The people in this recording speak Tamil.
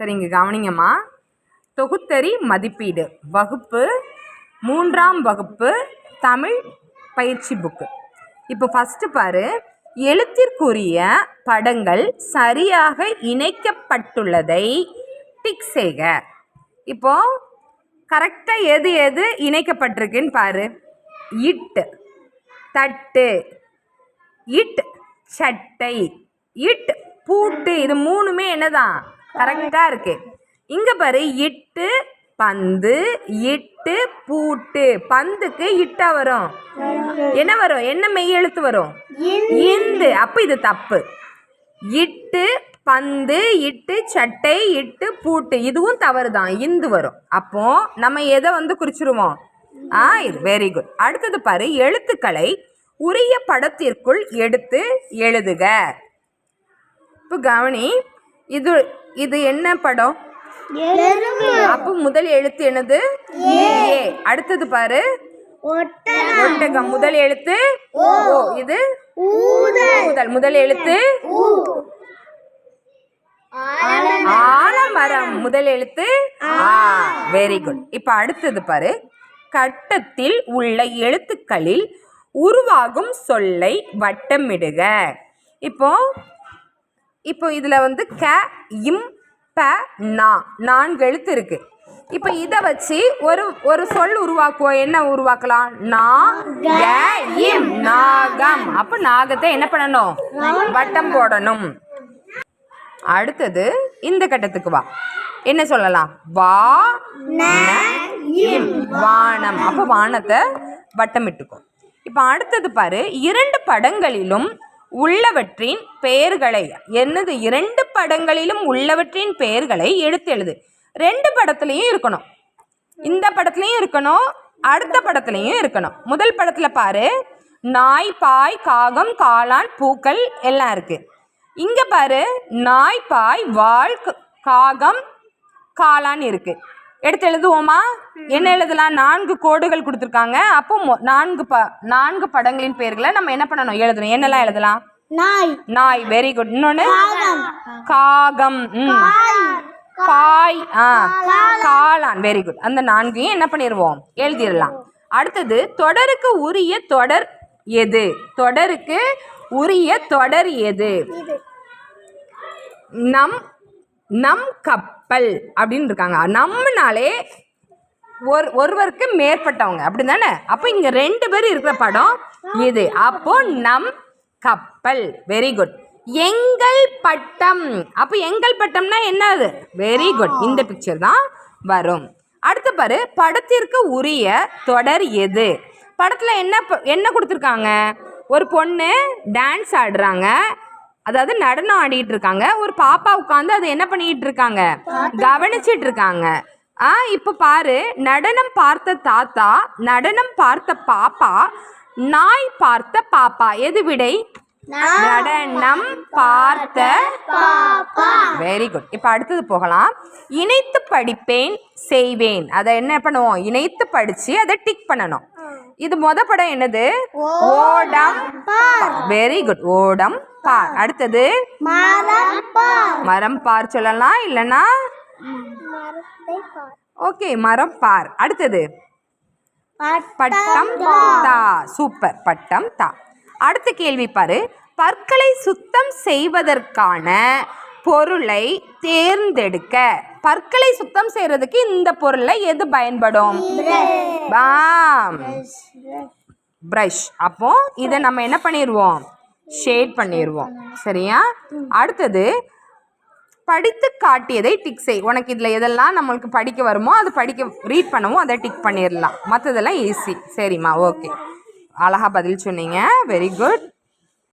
சரிங்க, கவனிங்கம்மா. தொகுத்தறி மதிப்பீடு வகுப்பு 3ஆம் வகுப்பு தமிழ் பயிற்சி புக்கு. இப்போ ஃபஸ்ட்டு பாரு, எழுத்திற்குரிய படங்கள் சரியாக இணைக்கப்பட்டுள்ளதை டிக் செய்க. இப்போ கரெக்டாக எது எது இணைக்கப்பட்டிருக்குன்னு பாரு. இட் தட்டு, இட் சட்டை, இட் பூட்டு, இது மூணுமே என்னதான் கரெக்டாக இருக்கு. இங்கே பாரு, இட்டு பந்து, இட்டு பூட்டு. பந்துக்கு இட்டா வரும், என்ன வரும், என்ன மெய் எழுத்து வரும், இந்து. அப்போ இது தப்பு. இட்டு பந்து, இட்டு சட்டை, இட்டு பூட்டு, இதுவும் தவறு தான், இந்து வரும். அப்போ நம்ம எதை குறிச்சிருவோம்? இது வெரி குட். அடுத்தது பாரு, எழுத்துக்களை உரிய படத்திற்குள் எடுத்து எழுதுக. இப்போ கவனி, இது இது என்ன படம்? அப்போ முதல் எழுத்து என்னது? ஏ. அடுத்தது பாரு, ஒட்டகம். முதல் எழுத்து ஓ. இது முதல் எழுத்து ஆலமரம். முதல் எழுத்து ஆ. Very good. இப்போ அடுத்தது பாரு, கட்டத்தில் உள்ள எழுத்துக்களில் உருவாகும் சொல்லை வட்டமிடுக. இப்போ இதில் க இம் ப நா 4 எழுத்து இருக்கு. இப்போ இதை வச்சு ஒரு சொல் உருவாக்குவோம். என்ன உருவாக்கலாம்? நா க இம், நாகம். அப்போ நாகத்தை என்ன பண்ணணும்? வட்டம் போடணும். அடுத்தது இந்த கட்டத்துக்கு வா. என்ன சொல்லலாம்? வா இம், வானம். அப்போ வானத்தை வட்டமிட்டுக்கும். இப்போ அடுத்தது பாரு, 2 படங்களிலும் உள்ளவற்றின் பெயர்களை என்னது? 2 படங்களிலும் உள்ளவற்றின் பெயர்களை எடுத்து எழுது. 2 படத்துலையும் இருக்கணும், இந்த படத்துலையும் இருக்கணும், அடுத்த படத்துலையும் இருக்கணும். முதல் படத்தில் பாரு, நாய், பாய், காகம், காளான், பூக்கள் எல்லாம் இருக்கு. இங்கே பாரு, நாய், பாய், வாள், காகம், காளான் இருக்கு. எடுத்து எழுதுவோமா? என்ன எழுதலாம்? 4 கோடுகள் கொடுத்துருக்காங்க. அப்போ 4 படங்களின் பெயர்களை நம்ம என்ன பண்ணணும்? எழுதணும். என்னெல்லாம் எழுதலாம்? நாய். Very good. இன்னொன்று காகம், பாய், காளான். Very good. அந்த 4ஐயும் என்ன பண்ணிடுவோம்? எழுதிடலாம். அடுத்தது, தொடருக்கு உரிய தொடர் எது? தொடருக்கு உரிய தொடர் எது? நம் கப்பல் அப்படின்னு இருக்காங்க. நம்மனாலே ஒருவருக்கு மேற்பட்டவங்க, அப்படி தானே? அப்போ இங்கே 2 பேர் இருக்கிற படம் இது. அப்போ நம் கப்பல். Very good. எங்கள் பட்டம். அப்போ எங்கள் பட்டம்னா என்னது? Very good. இந்த பிக்சர் தான் வரும். அடுத்து பாரு, படத்திற்கு உரிய தொடர் எது? படத்தில் என்ன கொடுத்துருக்காங்க? ஒரு பொண்ணு டான்ஸ் ஆடுறாங்க, அதாவது நடனம் ஆடிட்டு இருக்காங்க. ஒரு பாப்பா உட்காந்து அதை என்ன பண்ணிட்டு இருக்காங்க? கவனிச்சிட்டு இருக்காங்க. இப்போ பாரு, நடனம் பார்த்த தாத்தா, நடனம் பார்த்த பாப்பா, நாய் பார்த்த பாப்பா. எது விடை? நடனம் பார்த்த பாப்பா. Very good. இப்போ அடுத்தது போகலாம். இணைத்து படிப்பேன் செய்வேன். அதை என்ன பண்ணுவோம்? இணைத்து படிச்சு அதை டிக் பண்ணணும். இது படம் என்னது? ஓடம் பார். Very good. ஓடம் பார். அடுத்தது மரம் பார் சொல்லலாம், இல்லைன்னா ஓகே மரம் பார். அடுத்தது பட்டம் தா. சூப்பர், பட்டம் தா. அடுத்த கேள்வி பாரு, பற்களை சுத்தம் செய்வதற்கான பொருளை தேர்ந்தெடுக்க. பற்களை சுத்தம் செய்யறதுக்கு இந்த பொருளை எது பயன்படும்? பிரஷ். அப்போ இதை நம்ம என்ன பண்ணிடுவோம்? ஷேட் பண்ணிடுவோம். சரியா? அடுத்தது, படித்து காட்டியதை டிக் செய். உனக்கு இதில் எதெல்லாம் நம்மளுக்கு படிக்க வருமோ அது ரீட் பண்ணவும் அதை டிக் பண்ணிடலாம். மற்றதெல்லாம் ஈஸி. சரிம்மா, ஓகே, அழகாக பதில் சொன்னீங்க. Very good.